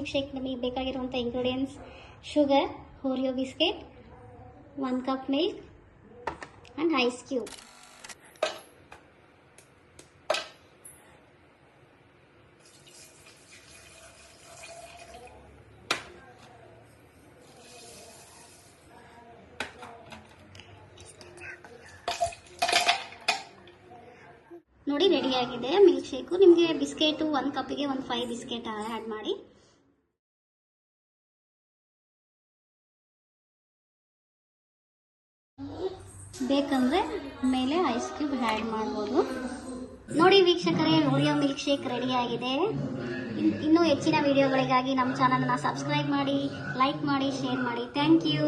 Milk shake ನಮಗೆ ಬೇಕಾಗಿರುವಂಥ ingredients sugar, Oreo biscuit, 1 cup milk and ice cube. ನೋಡಿ ರೆಡಿಯಾಗಿದೆ ಮಿಲ್ಕ್ ಶೇಕು. ನಿಮಗೆ ಬಿಸ್ಕೆಟು 1 ಕಪ್ಪಿಗೆ ಒಂದು 5 ಬಿಸ್ಕೆಟ್ ಆ್ಯಡ್ ಮಾಡಿ. ಬೇಕಂದ್ರೆ ಮೇಲೆ ಐಸ್ ಕ್ಯೂಬ್ ಆ್ಯಡ್ ಮಾಡ್ಬೋದು. ನೋಡಿ ವೀಕ್ಷಕರೇ, ಓರಿಯೋ ಮಿಲ್ಕ್ ಶೇಕ್ ರೆಡಿಯಾಗಿದೆ. ಇನ್ನೂ ಹೆಚ್ಚಿನ ವಿಡಿಯೋಗಳಿಗಾಗಿ ನಮ್ಮ ಚಾನಲನ್ನು ಸಬ್ಸ್ಕ್ರೈಬ್ ಮಾಡಿ, ಲೈಕ್ ಮಾಡಿ, ಶೇರ್ ಮಾಡಿ. Thank you.